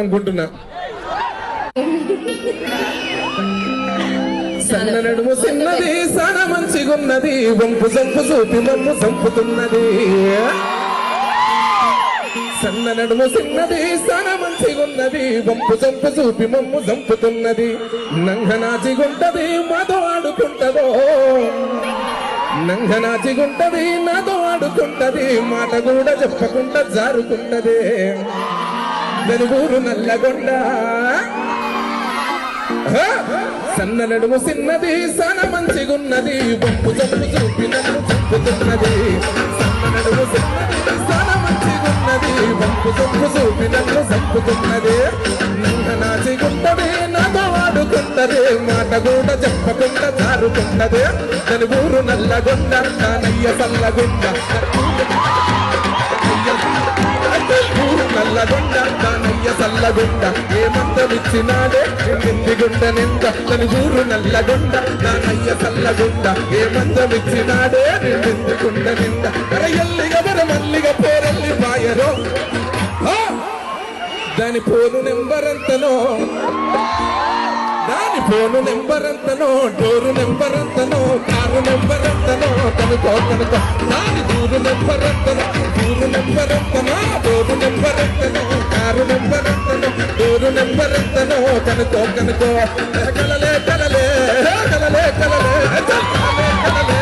అనుకుంటున్నా. సన్న నడుము చిన్నది సాన మంచిగున్నది వంపు సంపు చూపి మమ్ము సంపుతున్నది. సన్న నడుము చిన్నది సాన మంచిగున్నది వంపు సంపు చూపి మమ్ము సంపుతున్నది. నంగనాచిగుంటది మాతో ఆడుకుంటదో, నంగనాచిగుంటది నాతో ఆడుకుంటది. మాట కూడా చెప్పకుండా జారుకుంటది. దాని ఊరు నల్లగొండ. సన్న నడుము చిన్నది సాన మంచిగున్నది వంపు చంపు చూపి నన్ను చంపుతున్నది. సన్న నడుము చిన్నది సాన మంచిగున్నది వంపు చంపు చూపి నన్ను చంపుతున్నది. నంగనాచిగుంటది నాతో ఆడుకుంటది. మాట కూడా చెప్పకుండా జారుకుంటది. దాని ఊరు నల్లగొండ నానయ్య సల్లగొండ. నల్లగొండ దానయ్య సల్లగొండ ఏమంతమిచ్చినాడే నింది గుండ నింద. తన ఊరు నల్లగొండ దానయ్య సల్లగొండ ఏమంతమిచ్చినాడే నింది గుండ నింద. ఎల్లిగవర మల్లిగ పోరల్లి పాయరో దాని పోను నెంబరంతనో, దాని ఫోను నెంబరంతనో, డోరు నెంబరంతనో, కారు నెంబరంతనో కనుకో కనుకో. దాని దూరు నెంబరంతనో, దూరు నెంబరంతనో, డోరు నెంబరంతనో, కారు నెంబరంతనో, డోరు నెంబరంతనో కనుకో కనుకో. కలలే కలలే కలలే కలలే కలలే కలలే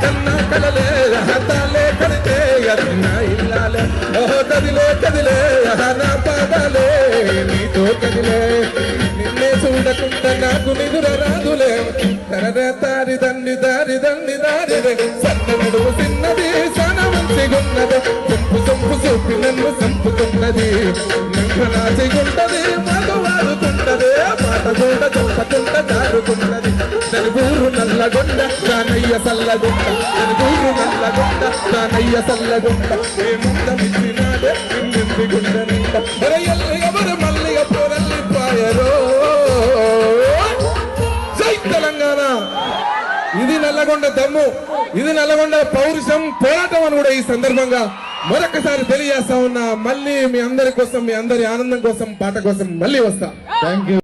కన్నా కలలే హతాలే కడితే అన్నా ఇల్లాలే. ఓహో కదిలే కదిలే నా పాదాలే నీతో కదిలే. నిన్నే చూడకుండా నాకు నిదుర రాదులే. తరరే తారి దండి దారి దండి దారి. సన్న నడుము చిన్నది సాన మంచిగున్నది చంపు చంపు చూపి నన్ను చంపుతున్నది. నంగనాచిగుంటది మాతో వాడుకుంటది. మాట కూడా చంపకుండా జారుకున్నది. తన ఊరు నల్లగొండ దానయ్య సల్లగొండ. తన ఊరు నల్లగొండ దానయ్య సల్లగొండ ఏమంతమిచ్చినాడే నింది గుండ నింద. ఎవరు మల్లిగ పోరల్లి పాయరో. జై తెలంగాణ. ఇది నల్లగొండ దమ్ము, ఇది నల్లగొండ పౌరుషం, పోరాటం అని కూడా ఈ సందర్భంగా మరొకసారి తెలియజేస్తా ఉన్నా. మళ్ళీ మీ అందరి కోసం, మీ అందరి ఆనందం కోసం, పాట కోసం మళ్ళీ వస్తా. Thank you.